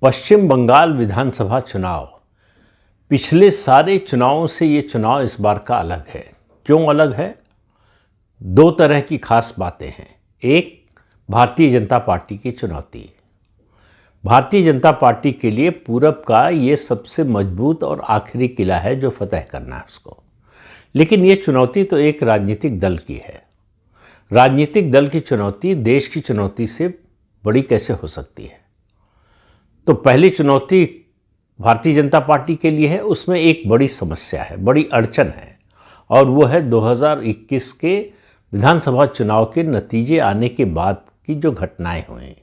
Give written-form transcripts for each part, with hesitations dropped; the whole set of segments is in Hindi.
पश्चिम बंगाल विधानसभा चुनाव पिछले सारे चुनावों से ये चुनाव इस बार का अलग है। क्यों अलग है? दो तरह की खास बातें हैं। एक, भारतीय जनता पार्टी की चुनौती। भारतीय जनता पार्टी के लिए पूरब का ये सबसे मजबूत और आखिरी किला है जो फतह करना है उसको। लेकिन ये चुनौती तो एक राजनीतिक दल की है। राजनीतिक दल की चुनौती देश की चुनौती से बड़ी कैसे हो सकती है? तो पहली चुनौती भारतीय जनता पार्टी के लिए है, उसमें एक बड़ी समस्या है, बड़ी अड़चन है, और वो है 2021 के विधानसभा चुनाव के नतीजे आने के बाद की जो घटनाएं हुई।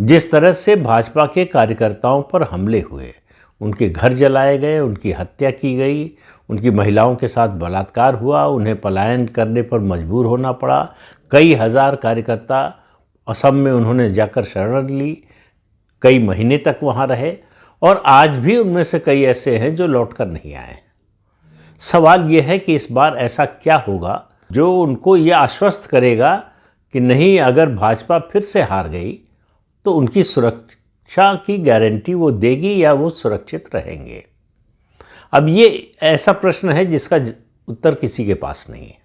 जिस तरह से भाजपा के कार्यकर्ताओं पर हमले हुए, उनके घर जलाए गए, उनकी हत्या की गई, उनकी महिलाओं के साथ बलात्कार हुआ, उन्हें पलायन करने पर मजबूर होना पड़ा। कई हजार कार्यकर्ता असम में उन्होंने जाकर शरण ली, कई महीने तक वहाँ रहे, और आज भी उनमें से कई ऐसे हैं जो लौटकर नहीं आए। सवाल यह है कि इस बार ऐसा क्या होगा जो उनको ये आश्वस्त करेगा कि नहीं, अगर भाजपा फिर से हार गई तो उनकी सुरक्षा की गारंटी वो देगी या वो सुरक्षित रहेंगे। अब ये ऐसा प्रश्न है जिसका उत्तर किसी के पास नहीं है।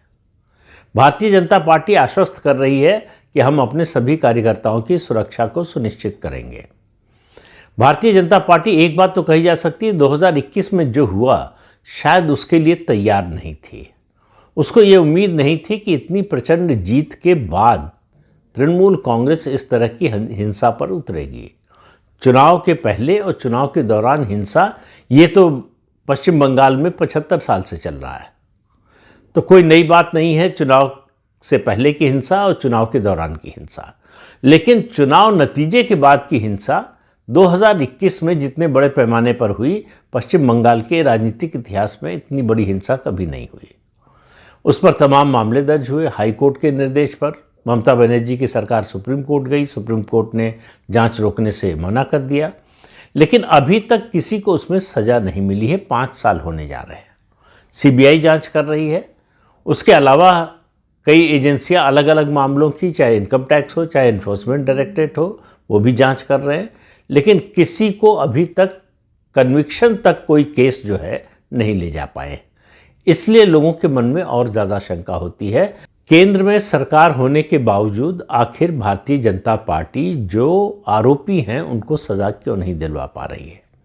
भारतीय जनता पार्टी आश्वस्त कर रही है कि हम अपने सभी कार्यकर्ताओं की सुरक्षा को सुनिश्चित करेंगे। भारतीय जनता पार्टी, एक बात तो कही जा सकती है, 2021 में जो हुआ शायद उसके लिए तैयार नहीं थी। उसको ये उम्मीद नहीं थी कि इतनी प्रचंड जीत के बाद तृणमूल कांग्रेस इस तरह की हिंसा पर उतरेगी। चुनाव के पहले और चुनाव के दौरान हिंसा, ये तो पश्चिम बंगाल में 75 साल से चल रहा है, तो कोई नई बात नहीं है चुनाव से पहले की हिंसा और चुनाव के दौरान की हिंसा। लेकिन चुनाव नतीजे के बाद की हिंसा 2021 में जितने बड़े पैमाने पर हुई, पश्चिम बंगाल के राजनीतिक इतिहास में इतनी बड़ी हिंसा कभी नहीं हुई। उस पर तमाम मामले दर्ज हुए। हाई कोर्ट के निर्देश पर ममता बनर्जी की सरकार सुप्रीम कोर्ट गई, सुप्रीम कोर्ट ने जांच रोकने से मना कर दिया, लेकिन अभी तक किसी को उसमें सज़ा नहीं मिली है। 5 साल होने जा रहे हैं। सीबीआई जांच कर रही है। उसके अलावा कई एजेंसियां अलग अलग मामलों की, चाहे इनकम टैक्स हो, चाहे इन्फोर्समेंट डायरेक्टरेट हो, वो भी जांच कर रहे हैं, लेकिन किसी को अभी तक कन्विक्शन तक कोई केस जो है नहीं ले जा पाए। इसलिए लोगों के मन में और ज़्यादा शंका होती है, केंद्र में सरकार होने के बावजूद आखिर भारतीय जनता पार्टी जो आरोपी हैं उनको सज़ा क्यों नहीं दिलवा पा रही है।